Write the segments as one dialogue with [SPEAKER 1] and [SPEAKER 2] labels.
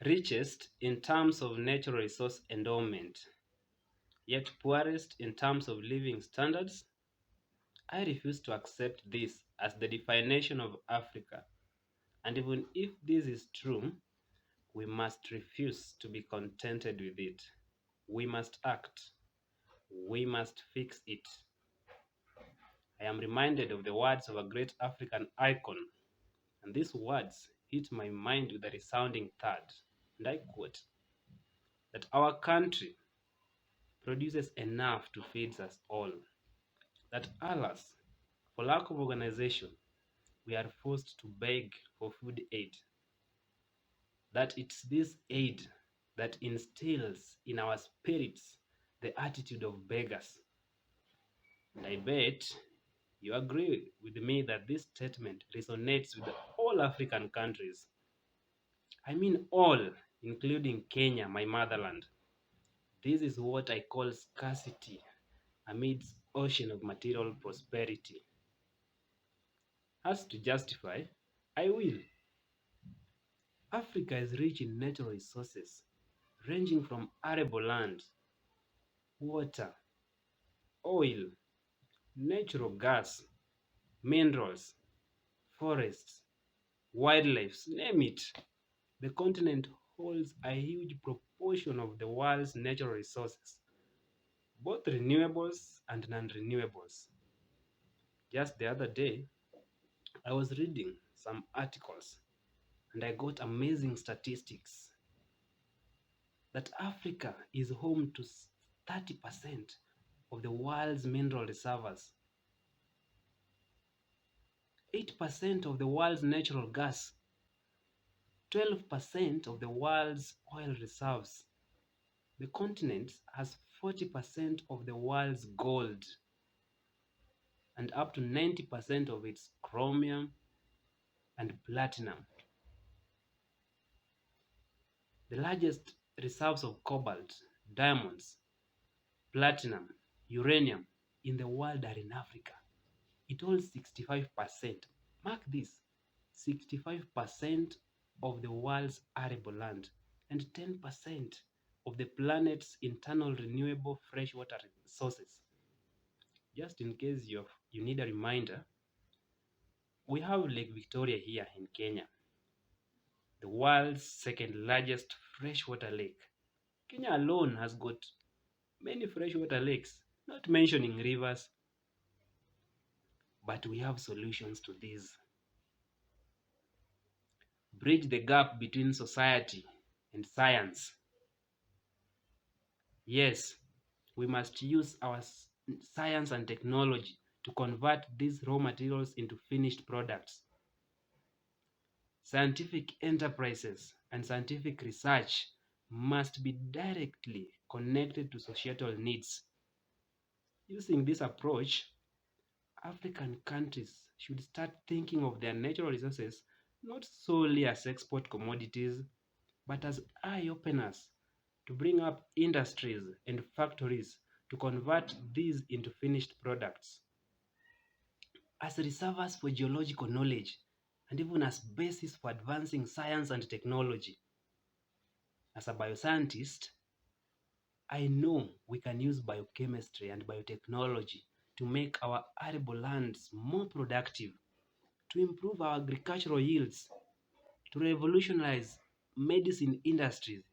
[SPEAKER 1] richest in terms of natural resource endowment, yet poorest in terms of living standards? I refuse to accept this as the definition of Africa. And even if this is true, we must refuse to be contented with it. We must act. We must fix it. I am reminded of the words of a great African icon, and these words hit my mind with a resounding thud. And I quote, that our country produces enough to feed us all. That alas, for lack of organization, we are forced to beg for food aid. That it's this aid that instills in our spirits the attitude of beggars. And I bet you agree with me that this statement resonates with all African countries. I mean all, including Kenya, my motherland. This is what I call scarcity amidst ocean of material prosperity. As to justify, I will. Africa is rich in natural resources, ranging from arable land, water, oil, natural gas, minerals, forests, wildlife, name it. The continent holds a huge proportion of the world's natural resources, both renewables and non-renewables. Just the other day, I was reading some articles and I got amazing statistics that Africa is home to 30% of the world's mineral reserves, 8% of the world's natural gas, 12% of the world's oil reserves. The continent has 40% of the world's gold and up to 90% of its chromium and platinum. The largest reserves of cobalt, diamonds, platinum, uranium in the world are in Africa. It holds 65%. Mark this, 65% of the world's arable land and 10% of the planet's internal renewable freshwater sources. Just in case you need a reminder, we have Lake Victoria here in Kenya, the world's second largest freshwater lake. Kenya alone has got many freshwater lakes, not mentioning rivers, but we have solutions to these. Bridge the gap between society and science. Yes, we must use our science and technology to convert these raw materials into finished products. Scientific enterprises and scientific research must be directly connected to societal needs. Using this approach, African countries should start thinking of their natural resources not solely as export commodities, but as eye-openers to bring up industries and factories to convert these into finished products. As reservoirs for geological knowledge and even as basis for advancing science and technology. As a bioscientist, I know we can use biochemistry and biotechnology to make our arable lands more productive, to improve our agricultural yields, to revolutionize medicine industries,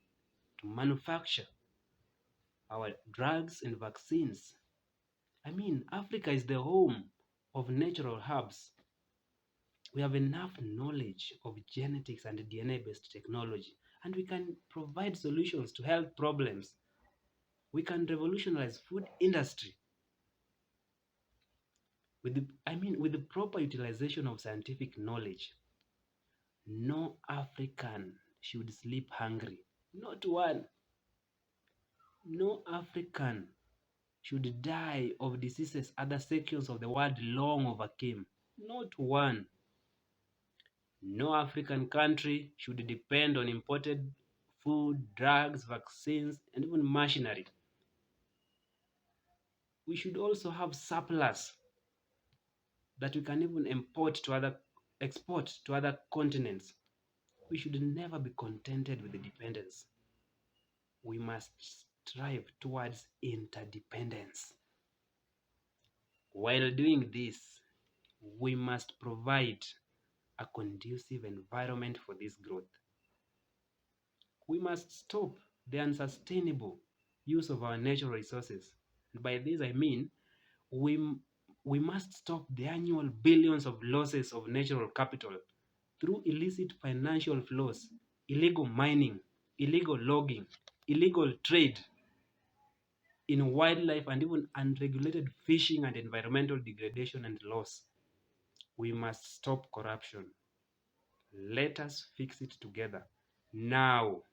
[SPEAKER 1] to manufacture our drugs and vaccines. I mean, Africa is the home of natural herbs. We have enough knowledge of genetics and DNA-based technology, and we can provide solutions to health problems. We can revolutionize food industry with the proper utilization of scientific knowledge. No African should sleep hungry. Not one. No African should die of diseases other sections of the world long overcame. Not one. No African country should depend on imported food, drugs, vaccines, and even machinery. We should also have surplus that we can even export to other continents. We should never be contented with the dependence. We must strive towards interdependence. While doing this, we must provide a conducive environment for this growth. We must stop the unsustainable use of our natural resources. And by this I mean we, we must stop the annual billions of losses of natural capital through illicit financial flows, illegal mining, illegal logging, illegal trade in wildlife, and even unregulated fishing and environmental degradation and loss. We must stop corruption. Let us fix it together now.